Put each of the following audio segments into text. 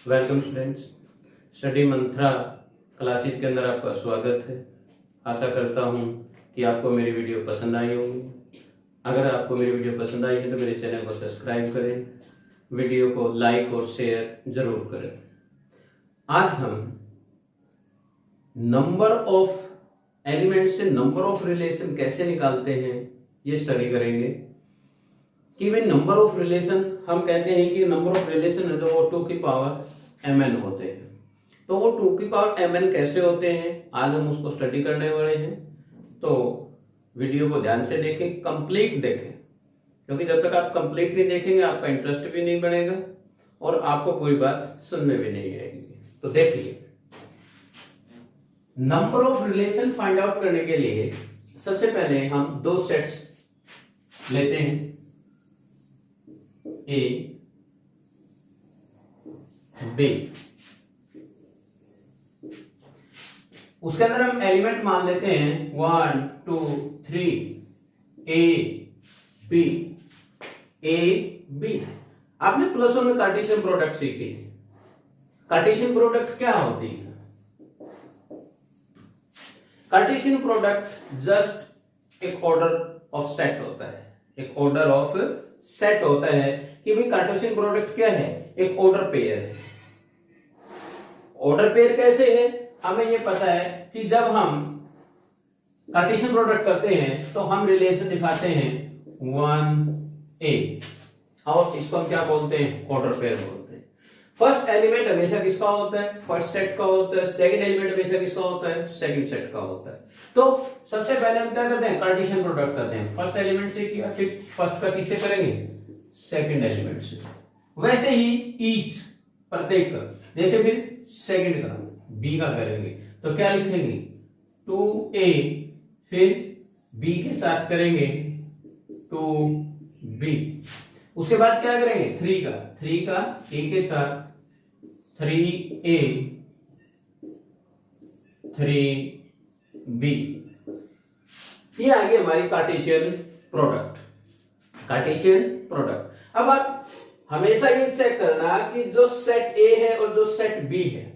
Welcome students, study मंत्रा classes के अंदर आपका स्वागत है। आशा करता हूं कि आपको मेरी वीडियो पसंद आई होगी। अगर आपको मेरी वीडियो पसंद आई है तो मेरे चैनल को सब्सक्राइब करें, वीडियो को लाइक और शेयर जरूर करें। आज हम नंबर ऑफ एलिमेंट से नंबर ऑफ रिलेशन कैसे निकालते हैं ये स्टडी करेंगे। कि भाई नंबर ऑफ रिलेशन हम कहते हैं कि नंबर ऑफ रिलेशन है जो वो 2 की पावर mn होते हैं। तो वो 2 की पावर mn कैसे होते हैं आज हम उसको स्टडी करने वाले हैं। तो वीडियो को ध्यान से देखें, कंप्लीट देखें, क्योंकि जब तक आप कंप्लीट नहीं देखेंगे आपका इंटरेस्ट भी नहीं बनेगा और आपको कोई बात सुनने भी नहीं आएगी। तो देखिए, number of relation find out करने के लिए सबसे पहले हम दो सेट्स लेते हैं, ए बी। उसके अंदर हम एलिमेंट मान लेते हैं 1 2 3 ए बी ए बी। आपने प्लस वन में कार्टेशियन प्रोडक्ट सीखी थी। कार्टेशियन प्रोडक्ट क्या होती है? कार्टेशियन प्रोडक्ट जस्ट एक ऑर्डर ऑफ सेट होता है, एक ऑर्डर ऑफ सेट होता है कि भाई कार्टेशियन प्रोडक्ट क्या है? एक ऑर्डर पेयर है। ऑर्डर पेयर कैसे है? हमें ये पता है कि जब हम कार्टेशियन प्रोडक्ट करते हैं तो हम रिलेशन दिखाते हैं 1a और इसको हम क्या बोलते हैं? ऑर्डर पेयर बोलते हैं। फर्स्ट एलिमेंट हमेशा किसका होता है? फर्स्ट सेट का होता है। सेकंड एलिमेंट हमेशा किसका होता है? सेकंड सेट का होता है। तो सबसे पहले हम क्या करते हैं? कार्टेशियन प्रोडक्ट करते हैं। फर्स्ट एलिमेंट से किया, फिर फर्स्ट का किससे करेंगे? सेकंड एलिमेंट से। वैसे ही ईच प्रत्येक का, जैसे फिर सेकंड का बी का करेंगे तो क्या लिखेंगे? 2a फिर b के साथ करेंगे 2b। उसके बाद क्या करेंगे? 3 का a के साथ 3a 3b। ये आ गई हमारी कार्टेशियन प्रोडक्ट। Cartesian product. अब आप हमेशा ये चेक करना कि जो सेट ए है और जो सेट बी है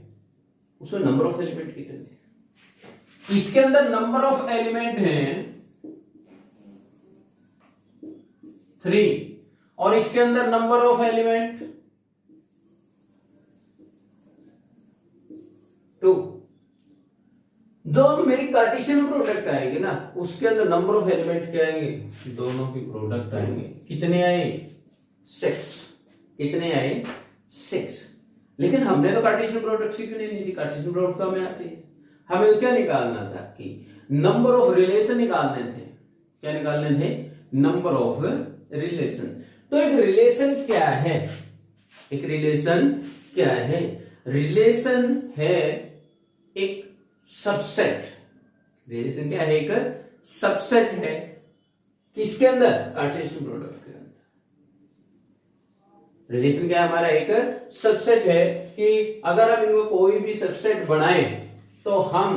उसमें नंबर ऑफ एलिमेंट कितने हैं। इसके अंदर नंबर ऑफ एलिमेंट हैं 3 और इसके अंदर नंबर ऑफ एलिमेंट 2। जो मेरी कार्टेशियन प्रोडक्ट आएगी ना उसके अंदर नंबर ऑफ एलिमेंट क्या आएंगे? दोनों की प्रोडक्ट आएंगे। कितने आए? 6। कितने आए? 6। लेकिन हमने तो कार्टेशियन प्रोडक्ट सीखी नहीं थी। कार्टेशियन प्रोडक्ट तो हमें आती है। हमें क्या निकालना था कि नंबर ऑफ रिलेशन निकालने थे। क्या निकालने थे? Number of relation. तो एक रिलेशन क्या है? एक रिलेशन क्या है? रिलेशन है एक सबसेट। रिलेशन क्या है? एक सबसेट है। किसके अंदर? कार्टेशियन प्रोडक्ट के अंदर। रिलेशन क्या है? हमारा एक सबसेट है कि अगर हम इनको कोई भी सबसेट बनाए तो हम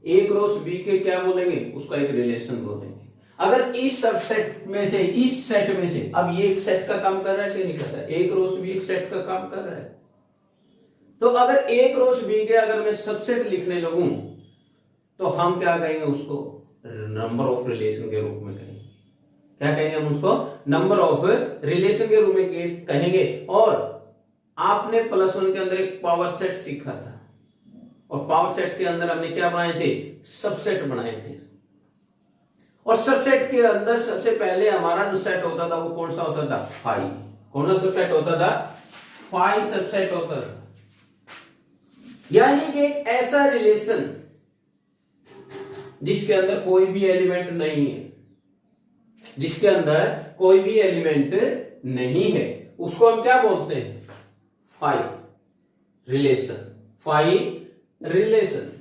ए क्रॉस बी के क्या बोलेंगे? उसका एक रिलेशन बोलेंगे। अगर इस सबसेट में से, इस सेट में से, अब ये एक सेट का काम कर रहा है कि नहीं कर रहा है? ए क्रॉस बी एक सेट का काम कर रहा है। तो अगर ए क्रॉस बी के अगर मैं सबसेट लिखने लगूं तो हम क्या कहेंगे? उसको नंबर ऑफ रिलेशन के रूप में कहेंगे। क्या कहेंगे हम उसको? नंबर ऑफ रिलेशन के रूप में कहेंगे। और आपने प्लस वन के अंदर एक पावर सेट सीखा था और पावर सेट के अंदर हमने क्या बनाए थे? सबसेट बनाए थे। और सबसेट के अंदर सबसे पहले हमारा जो सेट होता था वो कौन सा होता था? फाई। कौन सा सबसेट होता था? फाई सबसेट होता था। यानी कि एक ऐसा रिलेशन जिसके अंदर कोई भी एलिमेंट नहीं है, जिसके अंदर कोई भी एलिमेंट नहीं है, उसको हम क्या बोलते हैं? Phi relation. Phi relation.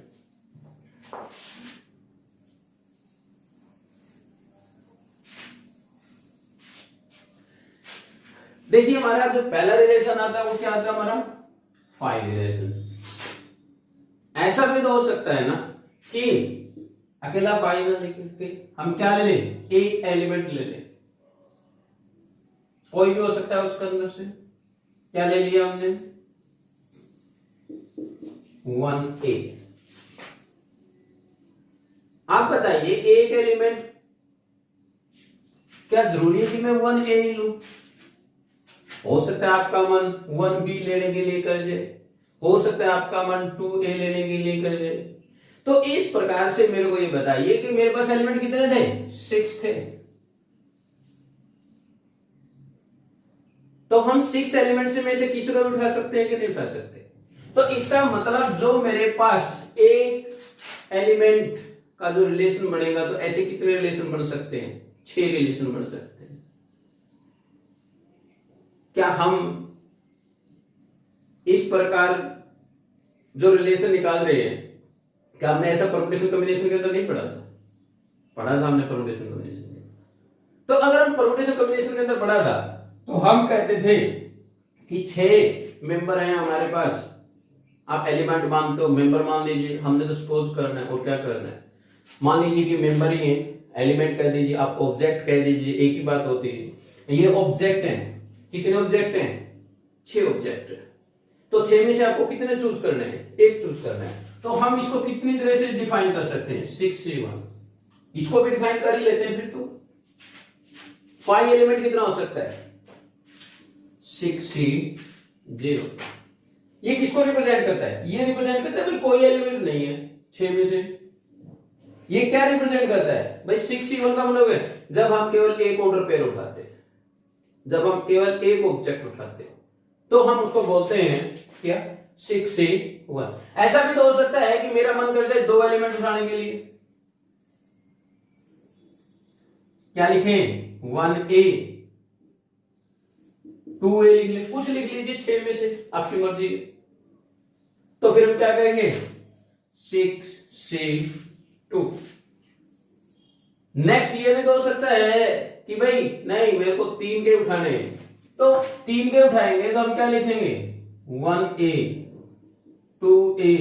देखिए, हमारा जो पहला रिलेशन आता है वो क्या आता है? हमारा फाई रिलेशन। ऐसा भी तो हो सकता है ना कि अकेला फाई ना लिख के हम क्या ले लें? एक एलिमेंट ले लें। कोई भी हो सकता है उसके अंदर से। क्या ले लिया हमने? 1A। आप बताइए एक एलिमेंट, क्या जरूरी है कि मैं 1A ही लूं? हो सकता है आपका मन 1B लेने के लिए कर जाए, हो सकता है आपका मन 2A लेने के लिए कर जाए। तो इस प्रकार से मेरे को ये बताइए कि मेरे पास एलिमेंट कितने थे? 6 थे। तो हम 6 एलिमेंट से में से किसी को भी उठा सकते हैं कि नहीं उठा सकते? तो इसका मतलब जो मेरे पास एक एलिमेंट का जो रिलेशन बनेगा, तो ऐसे कितने रिलेशन बन सकते हैं? 6 रिलेशन बन सकते हैं। क्या हम इस प्रकार जो रिलेशन निकाल रहे हैं, क्या हमने ऐसा परमुटेशन कॉम्बिनेशन के अंदर नहीं पढ़ा था? पढ़ा था हमने परमुटेशन कॉम्बिनेशन के। तो अगर हम परमुटेशन कॉम्बिनेशन के अंदर पढ़ा था, तो हम कहते थे कि 6 मेंबर हैं हमारे पास। आप एलिमेंट मानते हो, मेंबर मान लीजिए, हमने तो सपोज करना है और क्या करना है, मान लीजिए कि मेंबर ही है, एलिमेंट कह दीजिए, आप ऑब्जेक्ट कह दीजिए, एक ही बात होती है। ये ऑब्जेक्ट हैं, कितने ऑब्जेक्ट हैं? 6 ऑब्जेक्ट है। तो 6 में से आपको कितने चूज करने हैं? एक चूज करना है। तो हम इसको कितनी तरह से डिफाइन कर सकते हैं? 6C1। इसको भी डिफाइन कर ही लेते हैं फिर। तो 5 एलिमेंट कितना हो सकता है? 6C0। ये किसको रिप्रेजेंट करता है? ये रिप्रेजेंट करता है भाई कोई एलिमेंट नहीं है 6 में से। ये क्या रिप्रेजेंट करता है भाई? 6C1 का मतलब है जब हम केवल एक ऑर्डर पेयर उठाते हैं, जब हम केवल एक ऑब्जेक्ट उठाते हैं, तो हम उसको बोलते हैं क्या? 6C1। ऐसा भी तो हो सकता है कि मेरा मन करता है 2 एलिमेंट उठाने के लिए, क्या लिखें? 1A 2A लिख ले, कुछ लिख लीजिए 6 में से, आपकी मर्जी। तो फिर हम क्या कहेंगे? 6C2। नेक्स्ट ये भी तो हो सकता है कि भाई नहीं मेरे को 3 के उठाने हैं, तो 3 के उठाएंगे तो हम क्या लिखेंगे? 1A 2A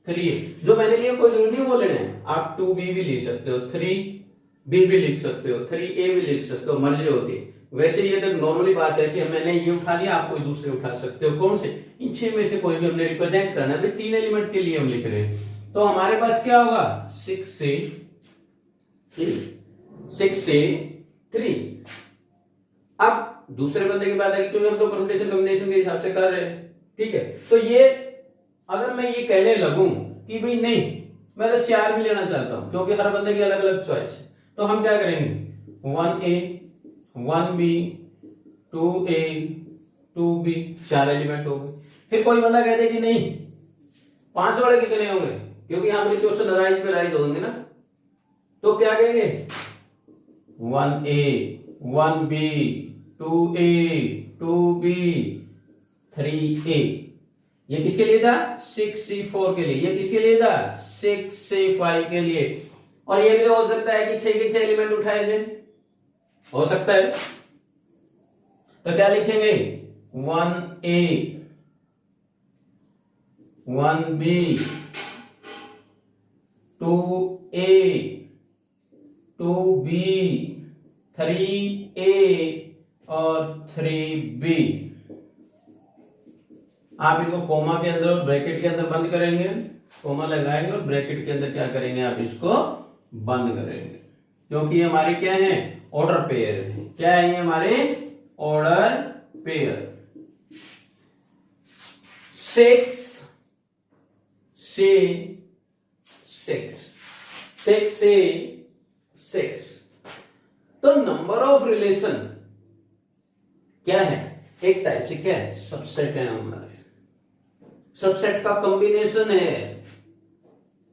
3A। जो मैंने लिए कोई जरूरी नहीं वो लेना है, आप 2B भी लिख सकते हो, 3B भी लिख सकते हो, 3A भी लिख सकते हो, मर्जी होती है। वैसे ये तो नॉर्मली बात है कि मैंने ये उठा लिया, आप कोई दूसरे उठा सकते हो। कौन से? इन 6 में से कोई भी हमने रिप्रेजेंट करना है, 3 एलिमेंट के लिए हम लिख रहे हैं। तो हमारे पास क्या होगा? 6C3। अब दूसरे बंदे की बात है कि क्योंकि हम तो परमुटेशन कॉम्बिनेशन के हिसाब से कर रहे हैं, ठीक है। तो ये अगर मैं ये कहने लगूं कि भाई नहीं मैं तो 4 भी लेना चाहता हूं, क्योंकि हर बंदे की अलग अलग चॉइस है, तो हम क्या करेंगे? 1A 1B 2A 2B 4 element हो गए। फिर कोई बंदा कहते कि नहीं 5 वाले कितने होंगे, क्योंकि यहाँ पे क्वेश्चन राइज पे राइज होंगे ना, तो क्या कहेंगे? 1A 1B 2A 2B 3A। ये किसके लिए था? 6C4 के लिए। ये किसके लिए था? 6C5 के लिए। और ये भी हो सकता है कि 6 के 6 एलिमेंट उठाए थे, हो सकता है। तो क्या लिखेंगे? 1A 1B 2A 2B 3A और 3B। आप इनको कोमा के अंदर और ब्रैकेट के अंदर बंद करेंगे, कोमा लगाएंगे और ब्रैकेट के अंदर क्या करेंगे? आप इसको बंद करेंगे, क्योंकि ये हमारे क्या है? ऑर्डर पेयर है। क्या है ये? हमारे ऑर्डर पेयर। 6 से 6 तो नंबर ऑफ रिलेशन क्या है? एक टाइप से क्या है? सबसेट है हमारे, सबसेट का कॉम्बिनेशन है।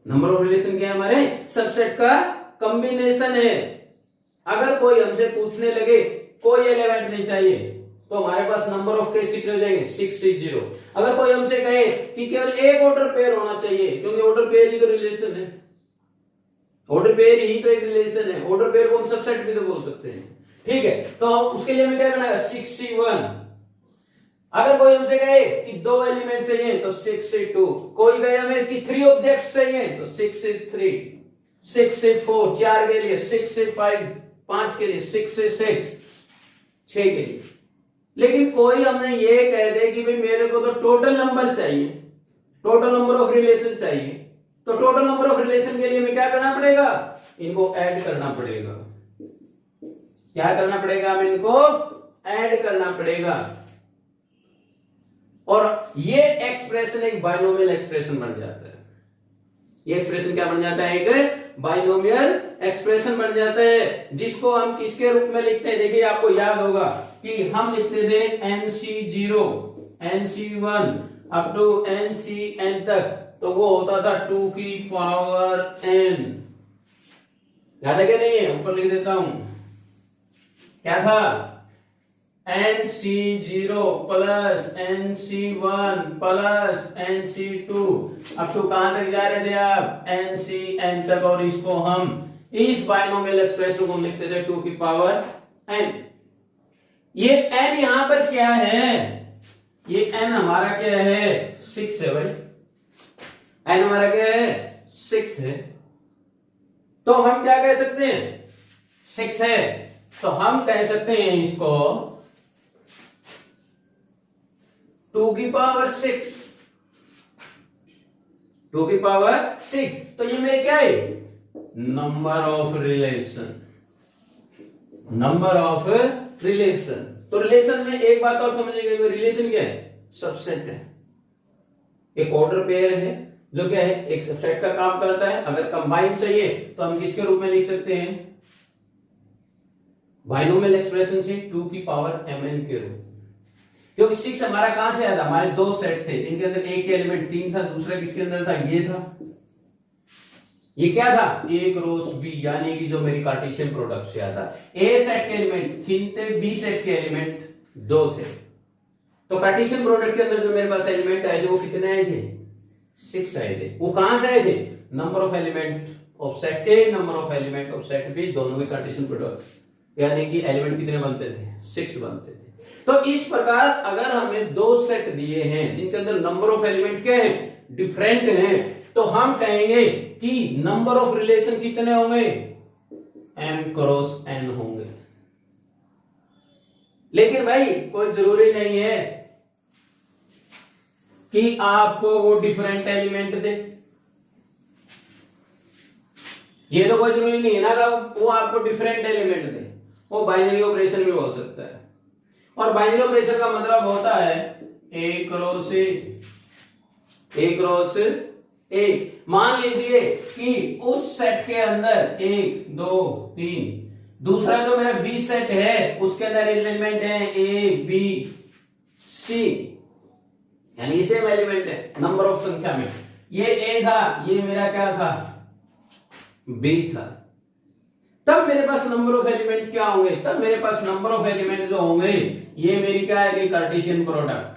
नंबर ऑफ रिलेशन क्या है? हमारे सबसेट का कॉम्बिनेशन है। अगर कोई हमसे पूछने लगे कोई एलिमेंट नहीं चाहिए, तो हमारे पास नंबर ऑफ केस कितने हो जाएंगे? 6C0। अगर कोई हमसे कहे कि केवल एक ऑर्डर पेयर होना चाहिए, क्योंकि ऑर्डर पेयर ही तो रिलेशन है, ऑर्डर पेयर ही तो एक रिलेशन है, ऑर्डर पेयर को हम सबसेट भी तो बोल सकते हैं, ठीक है। तो उसके लिए हमें क्या करना है? 6C1। अगर कोई हमसे कहे कि 2 एलिमेंट चाहिए तो 6C2। कोई कहे हमें कि 3 ऑब्जेक्ट्स चाहिए तो 6C3। 6C4 4 के लिए, 6C5 5 के लिए, 6C6 6 के लिए। लेकिन कोई हमने ये कह दे कि भाई मेरे को तो टोटल नंबर चाहिए, टोटल नंबर ऑफ रिलेशन चाहिए। तो टोटल नंबर ऑफ रिलेशन के लिए हमें क्या करना पड़ेगा, इनको ऐड करना पड़ेगा। क्या करना पड़ेगा, हमें इनको ऐड करना पड़ेगा। और ये एक्सप्रेशन एक बाइनोमियल एक्सप्रेशन बन जाता है। ये एक्सप्रेशन क्या बन जाता है, एक बाइनोमियल एक्सप्रेशन बन जाता है, जिसको हम किसके रूप में लिखते हैं। देखिए आपको याद होगा कि हम लिखते थे NC0 NC1 up to NCN तक, तो वो होता था 2 की पावर n। याद है क्या, नहीं है, ऊपर लिख देता हूं, क्या था, NC0 plus NC1 plus NC2 अब तो कहां तक जा रहे थे आप, NCN तक। और इसको हम इस बाइनोमियल एक्सप्रेशन को लिखते थे 2 की पावर n। ये n यहां पर क्या है, ये n हमारा क्या है, 6 है भाई। n हमारा क्या है, 6 है। तो हम क्या कह सकते हैं, 6 है, तो हम कह सकते हैं इसको 2 की पावर 6, 2 की पावर 6। तो ये मेरे क्या है, number of relation, number of relation. तो रिलेशन में एक बात और समझिएगा, रिलेशन क्या है, सबसेट है। एक ऑर्डर पेयर है जो क्या है, एक सबसेट का काम करता है। अगर कंबाइन चाहिए तो हम किसके रूप में लिख सकते हैं, बाइनोमियल एक्सप्रेशन से 2 की पावर mn के रूप। क्योंकि 6 हमारा कहां से आया था, हमारे दो सेट थे जिनके अंदर एक एलिमेंट 3 था, दूसरा किसके अंदर था, ये था। ये क्या था, A क्रॉस B, यानी कि जो मेरी कार्टेशियन प्रोडक्ट से आता, A सेट के एलिमेंट 3 थे, B सेट के एलिमेंट 2 थे। तो कार्टेशियन प्रोडक्ट के अंदर जो मेरे पास एलिमेंट आए थे वो कितने आए थे, 6 आए थे। वो कहां से आए थे, number of element of set A, number of element of set B, दोनों के कार्टेशियन प्रोडक्ट, यानी कि एलिमेंट कितने बनते थे, 6 बनते थे। तो इस प्रकार अगर हमें दो सेट दिए हैं जिनके अंदर नंबर ऑफ एलिमेंट क्या है, डिफरेंट हैं, तो हम कहेंगे कि नंबर ऑफ रिलेशन कितने होंगे, m क्रॉस n होंगे। लेकिन भाई कोई जरूरी नहीं है कि आपको वो डिफरेंट एलिमेंट दे, ये तो कोई जरूरी नहीं है ना कि वो आपको डिफरेंट एलिमेंट दे। वो बाइनरी ऑपरेशन भी हो सकता है, और बाइनरी ऑपरेशन का मतलब होता है A क्रॉस A। मान लीजिए कि उस सेट के अंदर 1 2 3, दूसरा जो मेरा B सेट है उसके अंदर एलिमेंट है A B C, यानी सेम एलिमेंट है नंबर ऑफ संख्या में। ये A था, ये मेरा क्या था, B था। तब मेरे पास नंबर ऑफ एलिमेंट क्या होंगे, तब मेरे पास नंबर ऑफ एलिमेंट जो होंगे ये मेरी क्या है, कार्टेशियन प्रोडक्ट।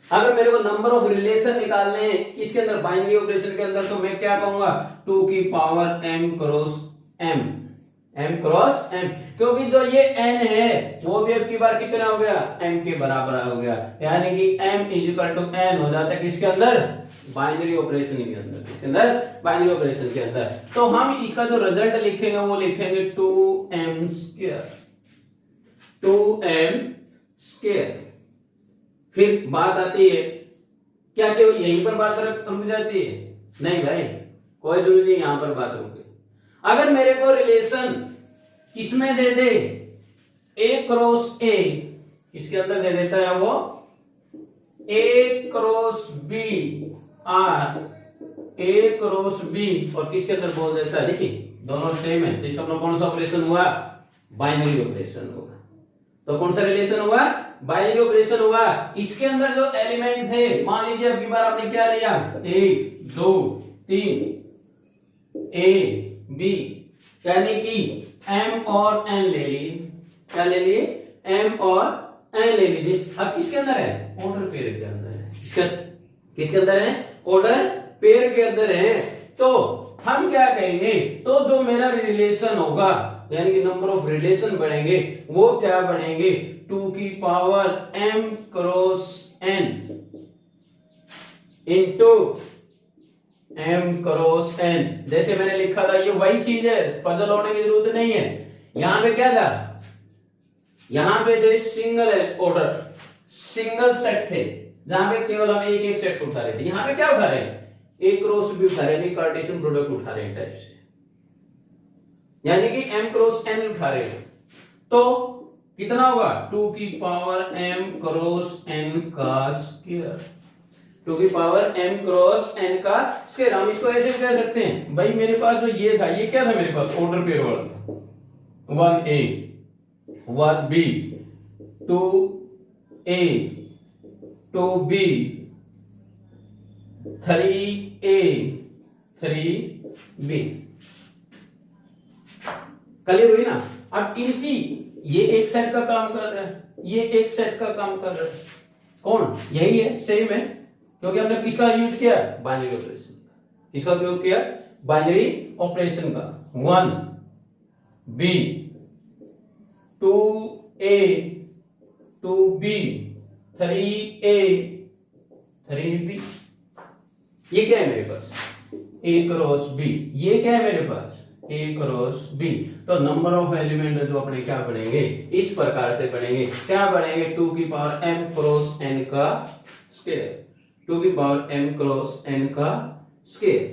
अगर मेरे को नंबर ऑफ रिलेशन निकालने हैं किसके अंदर, बाइनरी ऑपरेशन के अंदर, तो मैं क्या कहूंगा 2 की पावर m क्रॉस m, क्योंकि जो ये n है वो भी अब की बार कितना हो गया, m के बराबर हो गया, यानी कि m इक्वल टू n हो जाता है किसके अंदर, बाइनरी ऑपरेशन के अंदर। किसके अंदर, बाइनरी ऑपरेशन के अंदर। तो हम इसका जो रिजल्ट लिखेंगे वो लिखेंगे 2m स्क्वायर। फिर बात आती है, क्या केवल यहीं पर बात रुक जाती है, नहीं भाई, कोई जरूरी नहीं यहां पर बात रुके। अगर मेरे को रिलेशन किसमें दे दे, A क्रॉस A, इसके अंदर दे देता है वो A cross B R, A cross B, और किसके अंदर बोल देता है, देखिए दोनों सेम है, तो इसका अपना कौन सा ऑपरेशन हुआ, बाइनरी ऑपरेशन होगा। तो कौन सा रिलेशन हुआ, बाइनरी ऑपरेशन हुआ। इसके अंदर जो एलिमेंट थे, मान लीजिए अब की बार हमने क्या लिया, 1 2 3 A B, यानी कि m और n ले लिए। क्या ले लिए, m और n ले लीजिए। अब किसके अंदर है, ऑर्डर पेयर के अंदर है। किसके अंदर है, ऑर्डर पेयर के अंदर है। तो हम क्या कहेंगे, तो जो मेरा रिलेशन होगा, यानी कि नंबर ऑफ रिलेशन बढ़ेंगे, वो क्या बनेंगे, 2 की power m cross n into m cross n। जैसे मैंने लिखा था ये वही चीज है, पजल होने की जरूरत नहीं है। यहां पे क्या था, यहां पे जो सिंगल ऑर्डर सिंगल सेट थे, जहां पे केवल हम एक एक सेट को उठा रहे थे, यहां पे क्या उठा रहे हैं, ए क्रॉस बी उठा रहे हैं, कार्टेशियन प्रोडक्ट उठा रहे हैं टाइप से, यानी कि m क्रॉस n उठा रहे हैं। तो कितना होगा, 2 की पावर m क्रॉस n का स्क्वायर, 2 की पावर m क्रॉस n का स्क्वायर। हम इसको ऐसे कह सकते हैं, भाई मेरे पास जो ये था, ये क्या था मेरे पास, ऑर्डर पेयर वाला था, 1a 1b 2a 2b 3a 3b, clear हुई ना। अब इनकी ये एक सेट का काम कर रहा है, ये एक सेट का काम कर रहा है, कौन, यही है, सेम है, क्योंकि हमने किसका यूज किया, बाइनरी ऑपरेशन। किसका उपयोग किया, बाइनरी ऑपरेशन का। 1b 2a 2b 3a 3b, ये क्या है मेरे पास, a क्रॉस b, ये क्या है मेरे पास, a क्रॉस b। तो नंबर ऑफ एलिमेंट जो अपने क्या बनेंगे, इस प्रकार से बनेंगे, क्या बनेंगे, 2 की पावर m क्रॉस n का स्क्वायर, 2 की पावर m क्रॉस n का स्क्वायर।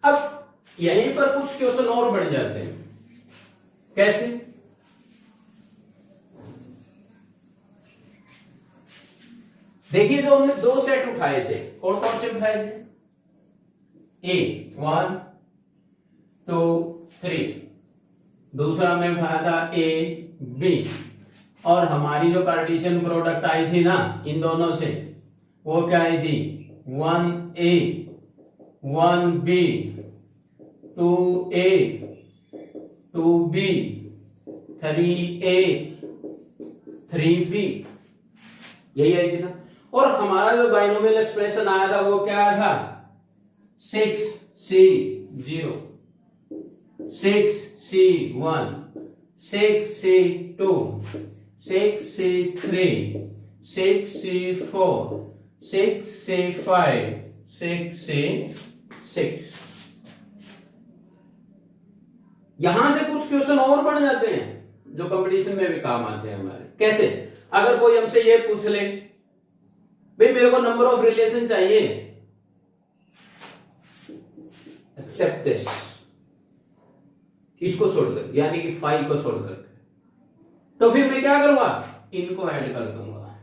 अब यहीं पर कुछ क्वेश्चन और बढ़ जाते हैं, कैसे, देखिए जो हमने दो सेट उठाए थे, कौन कौन से उठाए थे, A 1 2 3, दूसरा हमने उठाया था A B, और हमारी जो कार्टेशियन प्रोडक्ट आई थी ना इन दोनों से, वो क्या आई थी, 1A 1B 2A 2B 3A 3B, यही आई थी ना। और हमारा जो बाइनोमियल एक्सप्रेशन आया था वो क्या था, 6C0 6C1 6C2 6C3 6C4 6C5 6C6। यहां से कुछ क्वेश्चन और बढ़ जाते हैं जो कंपटीशन में भी काम आते हैं हमारे। कैसे, अगर कोई हमसे ये पूछ ले, भाई मेरे को नंबर ऑफ रिलेशन चाहिए, एक्सेप्ट दिस, इसको छोड़कर, यानी कि 5 को छोड़कर, तो फिर मैं क्या करूंगा, इनको ऐड कर दूंगा,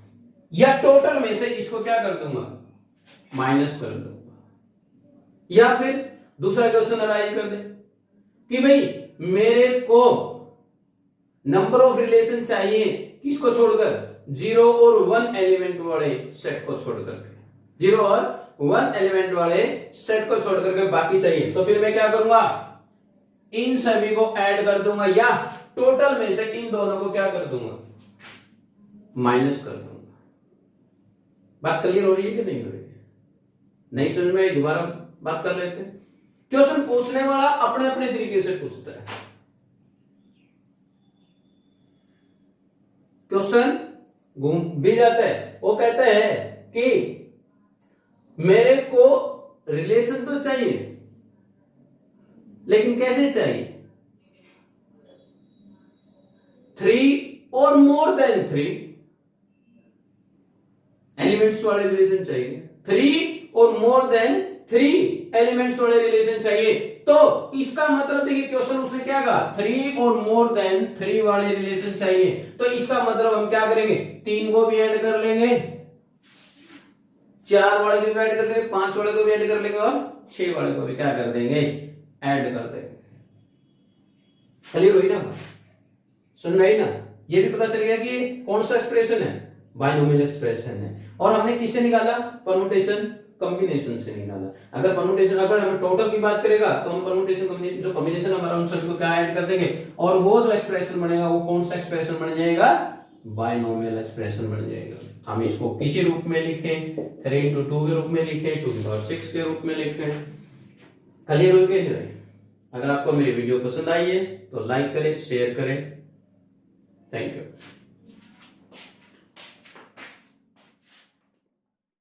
या टोटल में से इसको क्या कर दूंगा, माइनस कर दूंगा। या फिर दूसरा क्वेश्चन अराइज कर दे कि भाई मेरे को नंबर ऑफ रिलेशन चाहिए, किसको छोड़कर, 0 और 1 एलिमेंट वाले सेट को छोड़कर, 0 और 1 एलिमेंट वाले सेट को छोड़कर के बाकी चाहिए। तो फिर मैं क्या करूंगा, इन सभी को ऐड कर दूंगा, या टोटल में से इन दोनों को क्या कर दूंगा, माइनस कर दूंगा। बात क्लियर हो रही है कि नहीं हो रही है, नहीं समझ में, दोबारा बात कर लेते हैं। क्वेश्चन पूछने वाला अपने अपने तरीके से पूछता है, क्वेश्चन घूम भी जाता है। वो कहता है कि मेरे को रिलेशन तो चाहिए, लेकिन कैसे चाहिए, 3 और मोर देन 3 एलिमेंट्स वाले रिलेशन चाहिए, 3 और मोर देन 3 एलिमेंट्स वाले रिलेशन चाहिए। तो इसका मतलब देखिए, क्वेश्चन उसने क्या कहा, 3 और मोर देन 3 वाले रिलेशन चाहिए। तो इसका मतलब हम क्या करेंगे, 3 को भी ऐड कर लेंगे, 4 वाले को भी ऐड कर लेंगे, 5 वाले को भी ऐड कर लेंगे, और 6 वाले को भी क्या कर देंगे, ऐड कर देंगे। क्लियर हुई ना, सुन रही ना, ये भी पता चल गया कि कौन सा एक्सप्रेशन है, बाइनोमियल एक्सप्रेशन है। और हमने किससे निकाला, परम्यूटेशन कॉम्बिनेशन से निकाला। अगर परम्यूटेशन, अगर हम टोटल की बात करेगा तो हम परम्यूटेशन कॉम्बिनेशन, जो कॉम्बिनेशन हमारा उन सभी को क्या ऐड कर देंगे, और वो जो एक्सप्रेशन बनेगा वो कौन सा एक्सप्रेशन बन जाएगा, बाइनोमियल एक्सप्रेशन बन जाएगा। हम इसको किसी रूप में लिखें, 3 into 2 के रूप में लिखें, 2 to 6 के रूप में लिखें। क्लियर हो गया? अगर आपको मेरी वीडियो पसंद आई है तो लाइक करें, शेयर करें। Thank you.